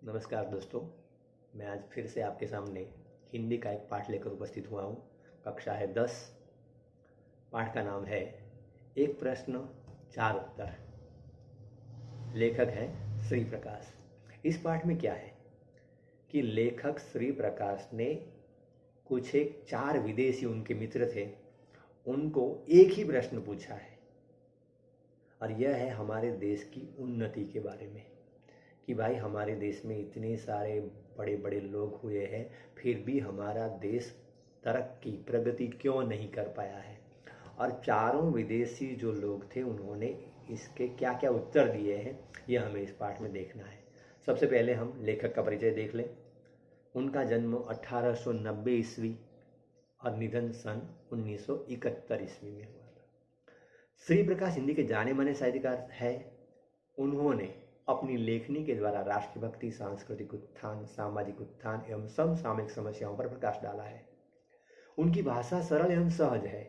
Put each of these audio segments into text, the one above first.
नमस्कार दोस्तों। मैं आज फिर से आपके सामने हिंदी का एक पाठ लेकर उपस्थित हुआ हूँ। कक्षा है 10। पाठ का नाम है एक प्रश्न चार उत्तर। लेखक हैं श्री प्रकाश। इस पाठ में क्या है कि लेखक श्री प्रकाश ने कुछ एक 4 विदेशी उनके मित्र थे, उनको एक ही प्रश्न पूछा है, और यह है हमारे देश की उन्नति के बारे में कि भाई हमारे देश में इतने सारे बड़े बड़े लोग हुए हैं, फिर भी हमारा देश तरक्की प्रगति क्यों नहीं कर पाया है। और चारों विदेशी जो लोग थे उन्होंने इसके क्या क्या उत्तर दिए हैं, यह हमें इस पाठ में देखना है। सबसे पहले हम लेखक का परिचय देख लें। उनका जन्म 1890 ईस्वी और निधन सन 1971 ईस्वी में हुआ था। श्री प्रकाश हिंदी के जाने माने साहित्यकार है। उन्होंने अपनी लेखनी के द्वारा राष्ट्रभक्ति, सांस्कृतिक उत्थान, सामाजिक उत्थान एवं समसामयिक समस्याओं पर प्रकाश डाला है। उनकी भाषा सरल एवं सहज है।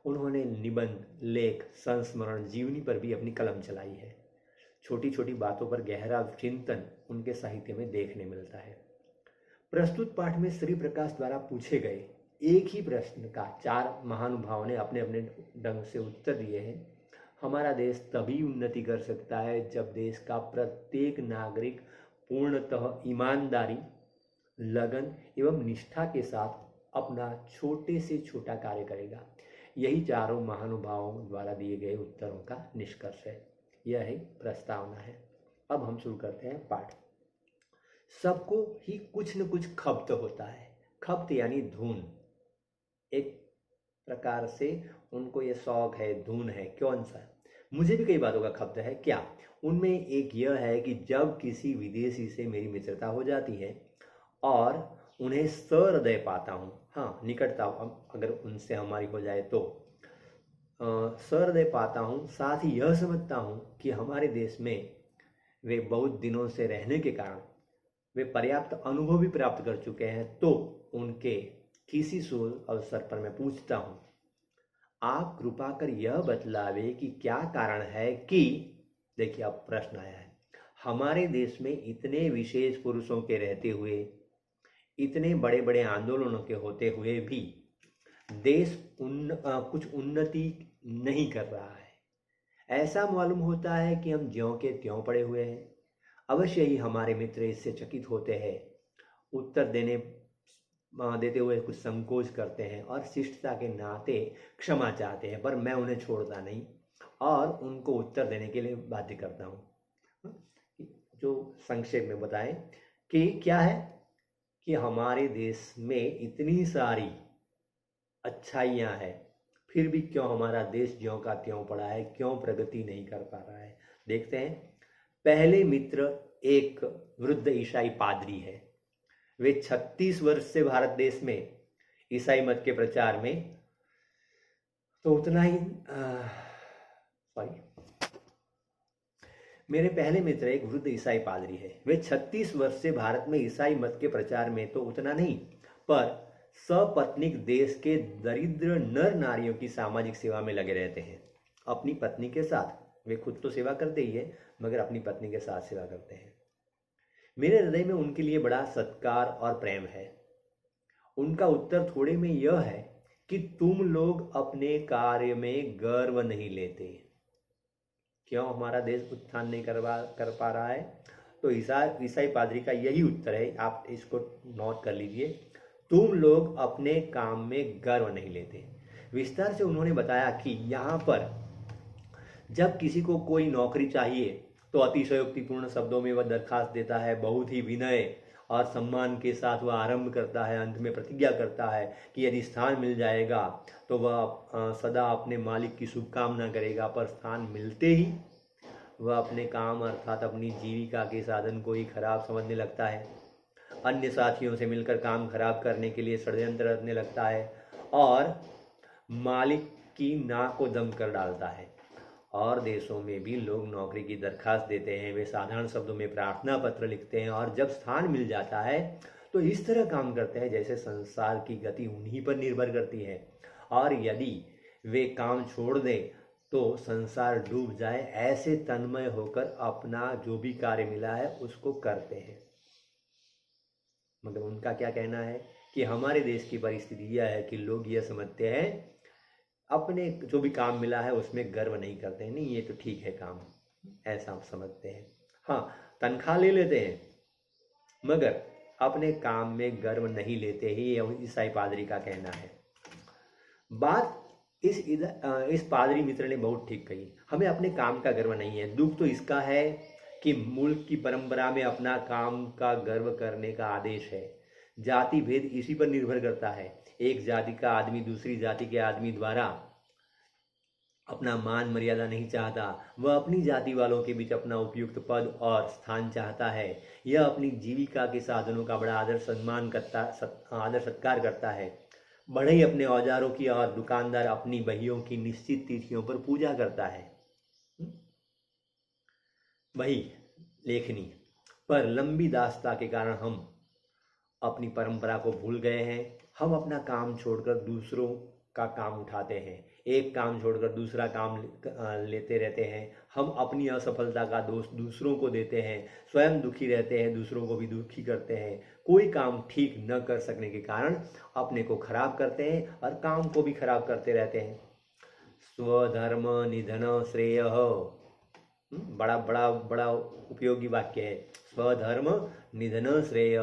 उन्होंने निबंध, लेख, संस्मरण, जीवनी पर भी अपनी कलम चलाई है। छोटी छोटी बातों पर गहरा चिंतन उनके साहित्य में देखने मिलता है। प्रस्तुत पाठ में श्री प्रकाश द्वारा पूछे गए एक ही प्रश्न का 4 महानुभावों ने अपने अपने ढंग से उत्तर दिए हैं। हमारा देश तभी उन्नति कर सकता है जब देश का प्रत्येक नागरिक पूर्णतः ईमानदारी, लगन एवं निष्ठा के साथ अपना छोटे से छोटा कार्य करेगा। यही चारों महानुभावों द्वारा दिए गए उत्तरों का निष्कर्ष है। यह एक प्रस्तावना है। अब हम शुरू करते हैं पाठ। सबको ही कुछ न कुछ खप्त होता है। खप्त यानी धुन। एक प्रकार से उनको ये शौक है, धुन है। कौन सा? मुझे भी कई बातों का खप्त है। क्या? उनमें एक यह है कि जब किसी विदेशी से मेरी मित्रता हो जाती है और उन्हें सहृदय पाता हूँ, हाँ निकटता अगर उनसे हमारी हो जाए तो सहृदय पाता हूँ, साथ ही यह समझता हूँ कि हमारे देश में वे बहुत दिनों से रहने के कारण वे पर्याप्त अनुभव भी प्राप्त कर चुके हैं, तो उनके किसी शुभ अवसर पर मैं पूछता हूँ, आप कृपा कर यह बतलावे कि क्या कारण है कि, देखिए अब प्रश्न आया है, हमारे देश में इतने विशेष पुरुषों के रहते हुए, इतने बड़े बड़े आंदोलनों के होते हुए भी देश कुछ उन्नति नहीं कर रहा है। ऐसा मालूम होता है कि हम ज्यों के त्यों पड़े हुए हैं। अवश्य ही हमारे मित्र इससे चकित होते हैं, उत्तर देते हुए कुछ संकोच करते हैं और शिष्टता के नाते क्षमा चाहते हैं, पर मैं उन्हें छोड़ता नहीं और उनको उत्तर देने के लिए बाध्य करता हूँ। जो संक्षेप में बताएं कि क्या है कि हमारे देश में इतनी सारी अच्छाइयाँ हैं, फिर भी क्यों हमारा देश ज्यों का त्यों पड़ा है, क्यों प्रगति नहीं कर पा रहा है। देखते हैं। पहले मित्र एक वृद्ध ईसाई पादरी है। वे 36 वर्ष से भारत देश में ईसाई मत के प्रचार में, तो उतना ही मेरे पहले मित्र एक वृद्ध ईसाई पादरी है। वे 36 वर्ष से भारत में ईसाई मत के प्रचार में तो उतना नहीं, पर सपत्नीक देश के दरिद्र नर नारियों की सामाजिक सेवा में लगे रहते हैं। अपनी पत्नी के साथ। वे खुद तो सेवा करते ही है, मगर अपनी पत्नी के साथ सेवा करते हैं। मेरे हृदय में उनके लिए बड़ा सत्कार और प्रेम है। उनका उत्तर थोड़े में यह है कि तुम लोग अपने कार्य में गर्व नहीं लेते। क्यों हमारा देश उत्थान नहीं कर पा रहा है? तो ईसाई पादरी का यही उत्तर है, आप इसको नोट कर लीजिए। तुम लोग अपने काम में गर्व नहीं लेते। विस्तार से उन्होंने बताया कि यहाँ पर जब किसी को कोई नौकरी चाहिए तो अतिशयोक्तिपूर्ण शब्दों में वह दरखास्त देता है, बहुत ही विनय और सम्मान के साथ वह आरंभ करता है, अंत में प्रतिज्ञा करता है कि यदि स्थान मिल जाएगा तो वह सदा अपने मालिक की शुभकामना करेगा, पर स्थान मिलते ही वह अपने काम अर्थात अपनी जीविका के साधन को ही खराब समझने लगता है। अन्य साथियों से मिलकर काम खराब करने के लिए षड्यंत्र रचने लगता है और मालिक की नाक को दम कर डालता है। और देशों में भी लोग नौकरी की दरखास्त देते हैं, वे साधारण शब्दों में प्रार्थना पत्र लिखते हैं और जब स्थान मिल जाता है तो इस तरह काम करते हैं जैसे संसार की गति उन्हीं पर निर्भर करती है, और यदि वे काम छोड़ दें तो संसार डूब जाए, ऐसे तन्मय होकर अपना जो भी कार्य मिला है उसको करते हैं। मतलब उनका क्या कहना है कि हमारे देश की परिस्थिति यह है कि लोग यह समझते हैं अपने जो भी काम मिला है उसमें गर्व नहीं करते हैं, नहीं ये तो ठीक है काम, ऐसा हम समझते हैं। हाँ, तनख्वाह ले लेते हैं मगर अपने काम में गर्व नहीं लेते ही, ये ईसाई पादरी का कहना है। बात इस पादरी मित्र ने बहुत ठीक कही, हमें अपने काम का गर्व नहीं है। दुख तो इसका है कि मुल्क की परंपरा में अपना काम का गर्व करने का आदेश है। जाति भेद इसी पर निर्भर करता है। एक जाति का आदमी दूसरी जाति के आदमी द्वारा अपना मान मर्यादा नहीं चाहता, वह अपनी जाति वालों के बीच अपना उपयुक्त पद और स्थान चाहता है। यह अपनी जीविका के साधनों का बड़ा आदर सत्कार करता है। बढ़ई अपने औजारों की और दुकानदार अपनी बहियों की निश्चित तिथियों पर पूजा करता है। वही लेखनी पर लंबी दास्ता के कारण हम अपनी परंपरा को भूल गए हैं। हम अपना काम छोड़कर दूसरों का काम उठाते हैं, एक काम छोड़कर दूसरा काम लेते रहते हैं। हम अपनी असफलता का दोष दूसरों को देते हैं, स्वयं दुखी रहते हैं, दूसरों को भी दुखी करते हैं। कोई काम ठीक न कर सकने के कारण अपने को खराब करते हैं और काम को भी खराब करते रहते हैं। स्वधर्म निधन श्रेय, बड़ा बड़ा बड़ा उपयोगी वाक्य है। स्वधर्म निधन श्रेय,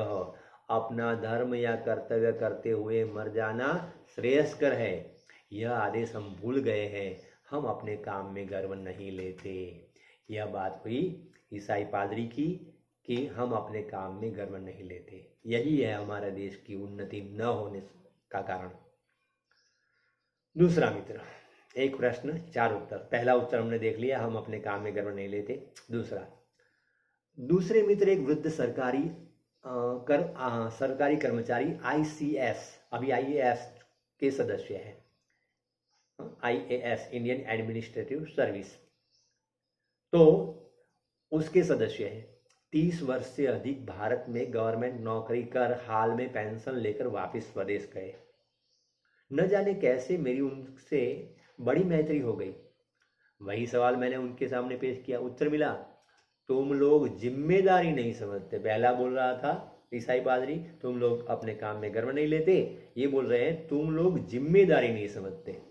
अपना धर्म या कर्तव्य करते हुए मर जाना श्रेयस्कर है। यह आदेश हम भूल गए हैं, हम अपने काम में गर्व नहीं लेते। यह बात हुई ईसाई पादरी की कि हम अपने काम में गर्व नहीं लेते। यही है हमारे देश की उन्नति न होने का कारण। दूसरा मित्र, एक प्रश्न 4 उत्तर। पहला उत्तर हमने देख लिया, हम अपने काम में गर्व नहीं लेते। दूसरे मित्र एक वृद्ध सरकारी कर्मचारी ICS, अभी IAS के सदस्य है। IAS इंडियन एडमिनिस्ट्रेटिव सर्विस, तो उसके सदस्य हैं। 30 वर्ष से अधिक भारत में गवर्नमेंट नौकरी कर हाल में पेंशन लेकर वापस स्वदेश गए। न जाने कैसे मेरी उनसे बड़ी मैत्री हो गई। वही सवाल मैंने उनके सामने पेश किया। उत्तर मिला, तुम लोग जिम्मेदारी नहीं समझते। पहला बोल रहा था ईसाई पादरी, तुम लोग अपने काम में गर्व नहीं लेते। ये बोल रहे हैं तुम लोग जिम्मेदारी नहीं समझते,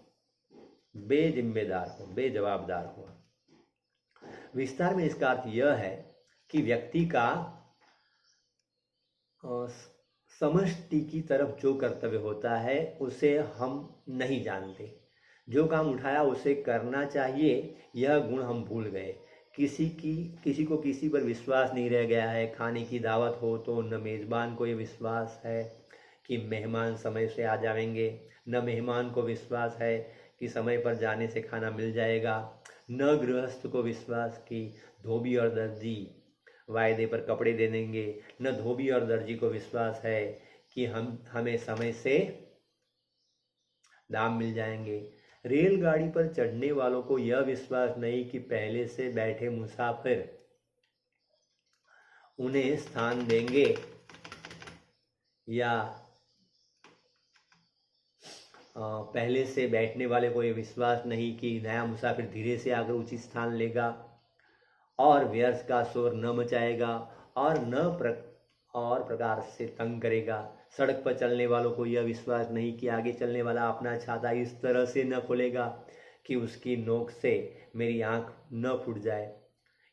बेजिम्मेदार हो, बेजवाबदार हो। विस्तार में इसका अर्थ यह है कि व्यक्ति का समष्टि की तरफ जो कर्तव्य होता है उसे हम नहीं जानते। जो काम उठाया उसे करना चाहिए, यह गुण हम भूल गए। किसी को किसी पर विश्वास नहीं रह गया है। खाने की दावत हो तो न मेज़बान को ये विश्वास है कि मेहमान समय से आ जाएंगे, न मेहमान को विश्वास है कि समय पर जाने से खाना मिल जाएगा, न गृहस्थ को विश्वास कि धोबी और दर्जी वायदे पर कपड़े दे देंगे, न धोबी और दर्जी को विश्वास है कि हमें समय से दाम मिल जाएंगे। रेलगाड़ी पर चढ़ने वालों को यह विश्वास नहीं कि पहले से बैठे मुसाफिर उन्हें स्थान देंगे, या पहले से बैठने वाले को यह विश्वास नहीं कि नया मुसाफिर धीरे से आकर उचित स्थान लेगा और व्यर्थ का शोर न मचाएगा और प्रकार से तंग करेगा। सड़क पर चलने वालों को यह विश्वास नहीं कि आगे चलने वाला अपना छाता इस तरह से न खोलेगा कि उसकी नोक से मेरी आंख न फूट जाए,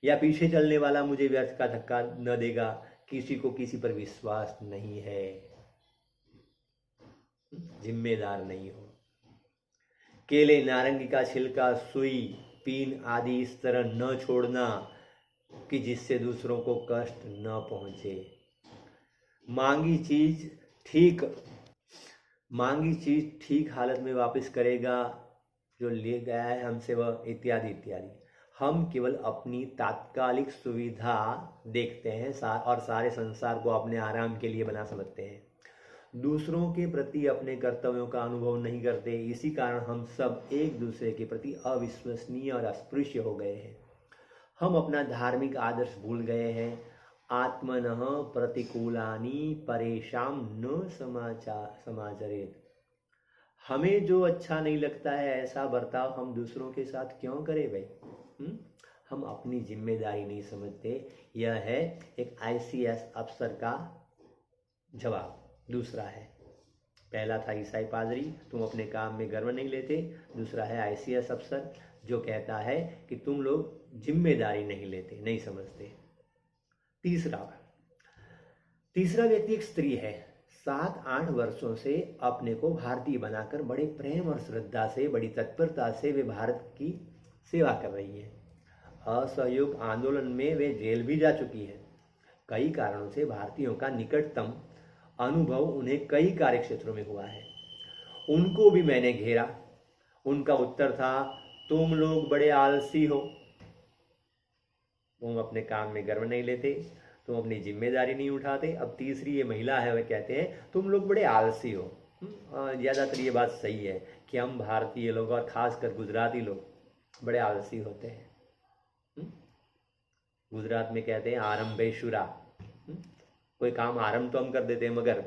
या पीछे चलने वाला मुझे व्यर्थ का धक्का न देगा। किसी को किसी पर विश्वास नहीं है, जिम्मेदार नहीं हो। केले, नारंगी का छिलका, सुई, पीन आदि इस तरह न छोड़ना कि जिससे दूसरों को कष्ट न पहुंचे। मांगी चीज ठीक हालत में वापस करेगा जो ले गया है हमसे, वह इत्यादि इत्यादि। हम केवल अपनी तात्कालिक सुविधा देखते हैं और सारे संसार को अपने आराम के लिए बना समझते हैं। दूसरों के प्रति अपने कर्तव्यों का अनुभव नहीं करते। इसी कारण हम सब एक दूसरे के प्रति अविश्वसनीय और अस्पृश्य हो गए हैं। हम अपना धार्मिक आदर्श भूल गए हैं। आत्मनः प्रतिकूलानि परेशान न समाचरेत। हमें जो अच्छा नहीं लगता है ऐसा बर्ताव हम दूसरों के साथ क्यों करें भाई? हम अपनी जिम्मेदारी नहीं समझते। यह है एक ICS अफसर का जवाब दूसरा है। पहला था ईसाई पादरी, तुम अपने काम में गर्व नहीं लेते। दूसरा है आईसीएस अफसर, जो कहता है कि तुम लोग जिम्मेदारी नहीं लेते, नहीं समझते। तीसरा व्यक्ति एक स्त्री है, 7-8 वर्षों से अपने को भारतीय बनाकर बड़े प्रेम और श्रद्धा से, बड़ी तत्परता से वे भारत की सेवा कर रही है। असहयोग आंदोलन में वे जेल भी जा चुकी है। कई कारणों से भारतीयों का निकटतम अनुभव उन्हें कई कार्य क्षेत्रों में हुआ है। उनको भी मैंने घेरा। उनका उत्तर था, तुम लोग बड़े आलसी हो, तुम अपने काम में गर्व नहीं लेते, तुम अपनी जिम्मेदारी नहीं उठाते। अब तीसरी ये महिला है, वह कहते हैं तुम लोग बड़े आलसी हो। ज़्यादातर ये बात सही है कि हम भारतीय लोग और खासकर गुजराती लोग बड़े आलसी होते हैं। गुजरात में कहते हैं आरंभेशुरा। कोई काम आरंभ तो हम कर देते हैं, मगर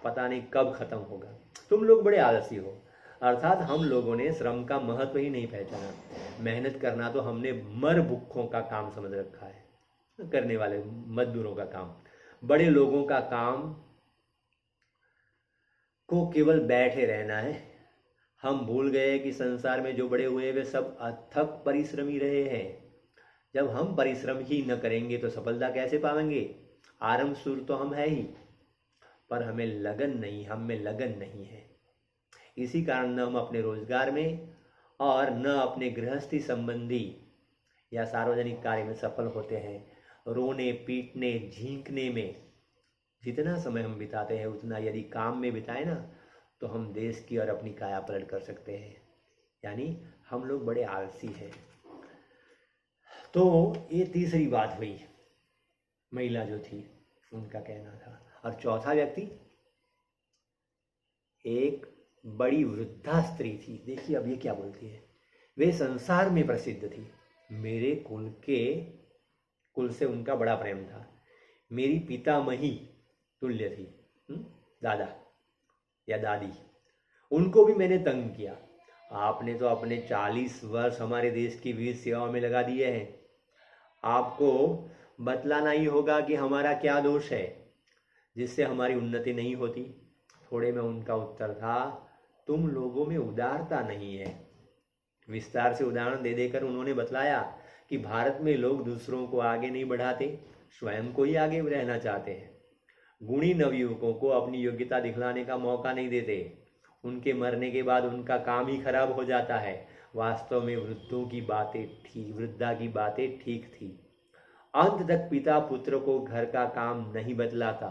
पता नहीं कब खत्म होगा। तुम लोग बड़े आलसी हो, अर्थात हम लोगों ने श्रम का महत्व ही नहीं पहचाना। मेहनत करना तो हमने मर भुक्खों का काम समझ रखा है, करने वाले मजदूरों का काम। बड़े लोगों का काम को केवल बैठे रहना है। हम भूल गए कि संसार में जो बड़े हुए वे सब अथक परिश्रमी रहे हैं। जब हम परिश्रम ही न करेंगे तो सफलता कैसे पाएंगे? आरंभ शुरू तो हम है ही, पर हम में लगन नहीं है। इसी कारण न हम अपने रोजगार में और न अपने गृहस्थी संबंधी या सार्वजनिक कार्य में सफल होते हैं। रोने पीटने झींकने में जितना समय हम बिताते हैं, उतना यदि काम में बिताए ना, तो हम देश की और अपनी काया पलट कर सकते हैं। यानी हम लोग बड़े आलसी हैं। तो ये तीसरी बात हुई, महिला जो थी उनका कहना था। और चौथा व्यक्ति एक बड़ी वृद्धा स्त्री थी। देखिए अब ये क्या बोलती है। वे संसार में प्रसिद्ध थी, मेरे कुल से उनका बड़ा प्रेम था, मेरी पितामही तुल्य थी, दादा या दादी। उनको भी मैंने तंग किया। आपने तो अपने 40 वर्ष हमारे देश की वीर सेवाओं में लगा दिए हैं। आपको बतलाना ही होगा कि हमारा क्या दोष है जिससे हमारी उन्नति नहीं होती। थोड़े में उनका उत्तर था, तुम लोगों में उदारता नहीं है। विस्तार से उदाहरण दे देकर उन्होंने बतलाया कि भारत में लोग दूसरों को आगे नहीं बढ़ाते, स्वयं को ही आगे रहना चाहते हैं। गुणी नवयुवकों को अपनी योग्यता दिखलाने का मौका नहीं देते। उनके मरने के बाद उनका काम ही खराब हो जाता है। वास्तव में वृद्धा की बातें ठीक थी। अंत तक पिता पुत्र को घर का काम नहीं बतलाता।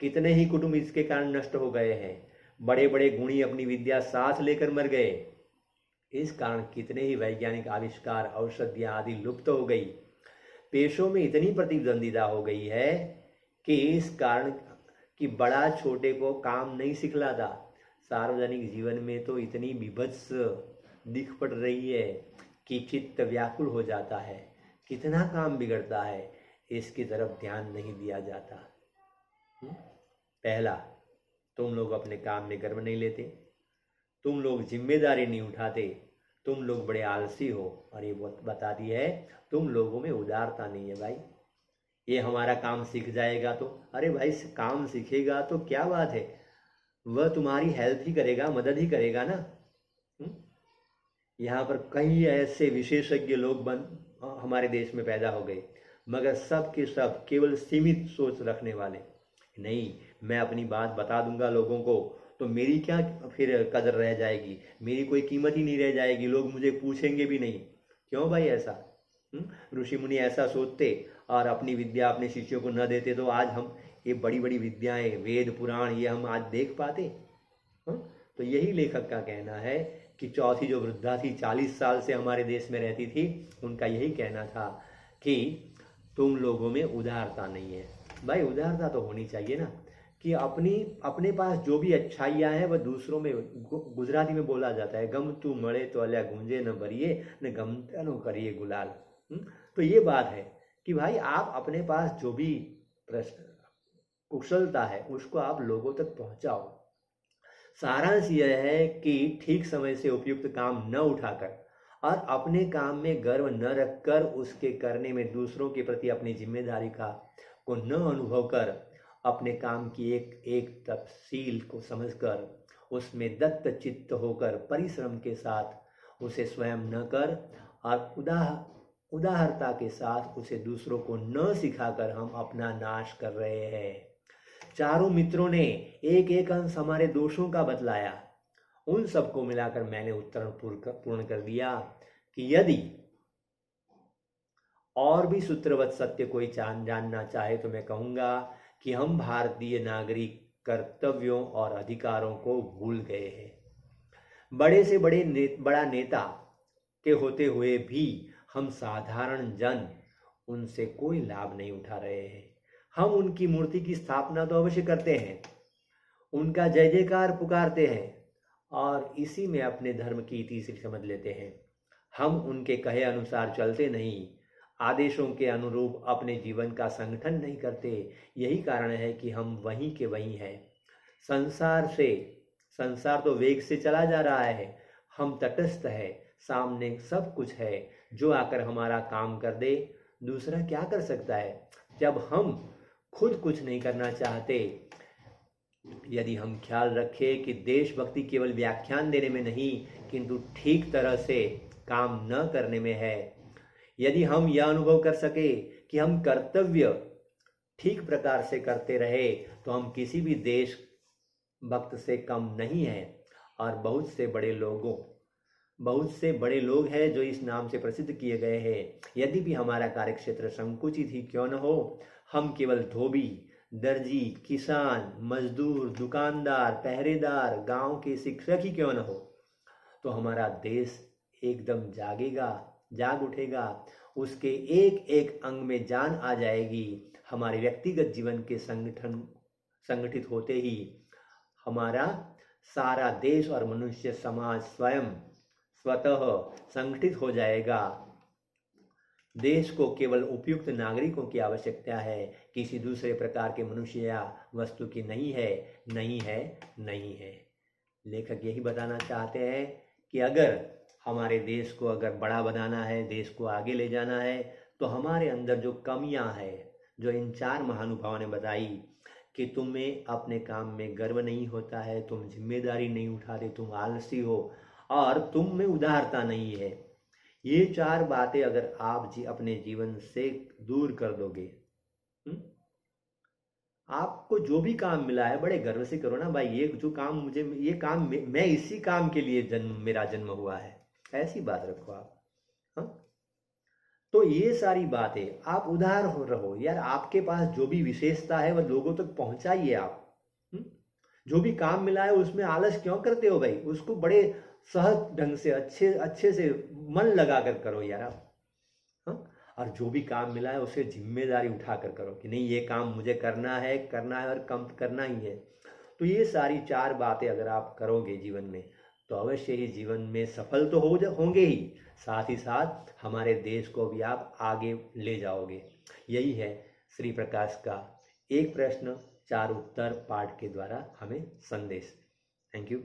कितने ही कुटुंब इसके कारण नष्ट हो गए हैं। बड़े बड़े गुणी अपनी विद्या साथ लेकर मर गए। इस कारण कितने ही वैज्ञानिक आविष्कार, औषधियां आदि लुप्त हो गई। पेशों में इतनी प्रतिद्वंदिता हो गई है कि इस कारण कि बड़ा छोटे को काम नहीं सिखलाता। सार्वजनिक जीवन में तो इतनी विभत्स दिख पड़ रही है कि चित्त व्याकुल हो जाता है। कितना काम बिगड़ता है, इसकी तरफ ध्यान नहीं दिया जाता। पहला, तुम लोग अपने काम में गर्व नहीं लेते, तुम लोग जिम्मेदारी नहीं उठाते, तुम लोग बड़े आलसी हो। और ये बता दी है, तुम लोगों में उदारता नहीं है। भाई ये हमारा काम सीख जाएगा तो, अरे भाई काम सीखेगा तो क्या बात है, वह तुम्हारी हेल्प ही करेगा, मदद ही करेगा ना। यहाँ पर कई ऐसे विशेषज्ञ लोग हमारे देश में पैदा हो गए, मगर सब के सब केवल सीमित सोच रखने वाले। नहीं, मैं अपनी बात बता दूंगा लोगों को तो मेरी क्या फिर कदर रह जाएगी, मेरी कोई कीमत ही नहीं रह जाएगी, लोग मुझे पूछेंगे भी नहीं। क्यों भाई ऐसा? ऋषि मुनि ऐसा सोचते और अपनी विद्या अपने शिष्यों को न देते तो आज हम ये बड़ी बड़ी विद्याएं, वेद पुराण, ये हम आज देख पाते? तो यही लेखक का कहना है कि चौथी जो वृद्धा थी, 40 साल से हमारे देश में रहती थी, उनका यही कहना था कि तुम लोगों में उदारता नहीं है। भाई उदारता तो होनी चाहिए ना, कि अपने पास जो भी अच्छाइयाँ हैं वह दूसरों में, गुजराती में बोला जाता है, गम तू मड़े तो अल्या गुंजे न भरिए न गमता न करिए गुलाल। तो ये बात है कि भाई आप अपने पास जो भी कुशलता है उसको आप लोगों तक पहुंचाओ। सारांश यह है कि ठीक समय से उपयुक्त काम न उठाकर और अपने काम में गर्व न रखकर उसके करने में दूसरों के प्रति अपनी जिम्मेदारी को न अनुभव कर अपने काम की एक एक तफसील को समझकर उसमें दत्त चित्त होकर परिश्रम के साथ उसे स्वयं न कर और उदारता के साथ उसे दूसरों को न सिखाकर हम अपना नाश कर रहे हैं। चारों मित्रों ने एक एक अंश हमारे दोषों का बतलाया। उन सबको मिलाकर मैंने उत्तर पूर्ण कर दिया कि यदि और भी सूत्रवत सत्य कोई जानना चाहे तो मैं कहूँगा कि हम भारतीय नागरिक कर्तव्यों और अधिकारों को भूल गए हैं। बड़े से बड़ा नेता के होते हुए भी हम साधारण जन उनसे कोई लाभ नहीं उठा रहे हैं। हम उनकी मूर्ति की स्थापना तो अवश्य करते हैं, उनका जय जयकार पुकारते हैं और इसी में अपने धर्म की तीसरी समझ लेते हैं। हम उनके कहे अनुसार चलते नहीं, आदेशों के अनुरूप अपने जीवन का संगठन नहीं करते। यही कारण है कि हम वहीं के वहीं हैं। संसार तो वेग से चला जा रहा है, हम तटस्थ है, सामने सब कुछ है। जो आकर हमारा काम कर दे, दूसरा क्या कर सकता है? जब हम खुद कुछ नहीं करना चाहते, यदि हम ख्याल रखें कि देशभक्ति केवल व्याख्यान देने में नहीं किंतु ठीक तरह से काम न करने में है, यदि हम यह अनुभव कर सके कि हम कर्तव्य ठीक प्रकार से करते रहे, तो हम किसी भी देश भक्त से कम नहीं हैं। और बहुत से बड़े लोग हैं जो इस नाम से प्रसिद्ध किए गए हैं। यदि भी हमारा कार्यक्षेत्र संकुचित ही क्यों न हो, हम केवल धोबी, दर्जी, किसान, मजदूर, दुकानदार, पहरेदार, गांव के शिक्षक ही क्यों न हो, तो हमारा देश एकदम जाग उठेगा। उसके एक एक अंग में जान आ जाएगी। हमारे व्यक्तिगत जीवन के संगठित होते ही हमारा सारा देश और मनुष्य समाज स्वतः संगठित हो जाएगा। देश को केवल उपयुक्त नागरिकों की आवश्यकता है, किसी दूसरे प्रकार के मनुष्य या वस्तु की नहीं है। लेखक यही बताना चाहते हैं कि अगर हमारे देश को अगर बड़ा बनाना है, देश को आगे ले जाना है, तो हमारे अंदर जो कमियां हैं, जो इन चार महानुभावों ने बताई कि तुम्हें अपने काम में गर्व नहीं होता है, तुम जिम्मेदारी नहीं उठाते, तुम आलसी हो और तुम में उदारता नहीं है, ये चार बातें अगर आप अपने जीवन से दूर कर दोगे, आपको जो भी काम मिला है बड़े गर्व से करो ना भाई। ये जो काम मैं इसी काम के लिए मेरा जन्म हुआ है, ऐसी बात रखो आप। हाँ, तो ये सारी बातें आप उदार रहो यार। आपके पास जो भी विशेषता है वह लोगों तक पहुंचाइए आप। जो भी काम मिला है उसमें आलस क्यों करते हो भाई? उसको बड़े सहज ढंग से अच्छे से मन लगा कर करो यार आप। हाँ, और जो भी काम मिला है उसे जिम्मेदारी उठाकर करो कि नहीं, ये काम मुझे करना है और कम करना ही है। तो ये सारी चार बातें अगर आप करोगे जीवन में, तो अवश्य ही जीवन में सफल तो होंगे ही, साथ ही साथ हमारे देश को भी आप आगे ले जाओगे। यही है श्री प्रकाश का एक प्रश्न 4 उत्तर पाठ के द्वारा हमें संदेश। Thank you.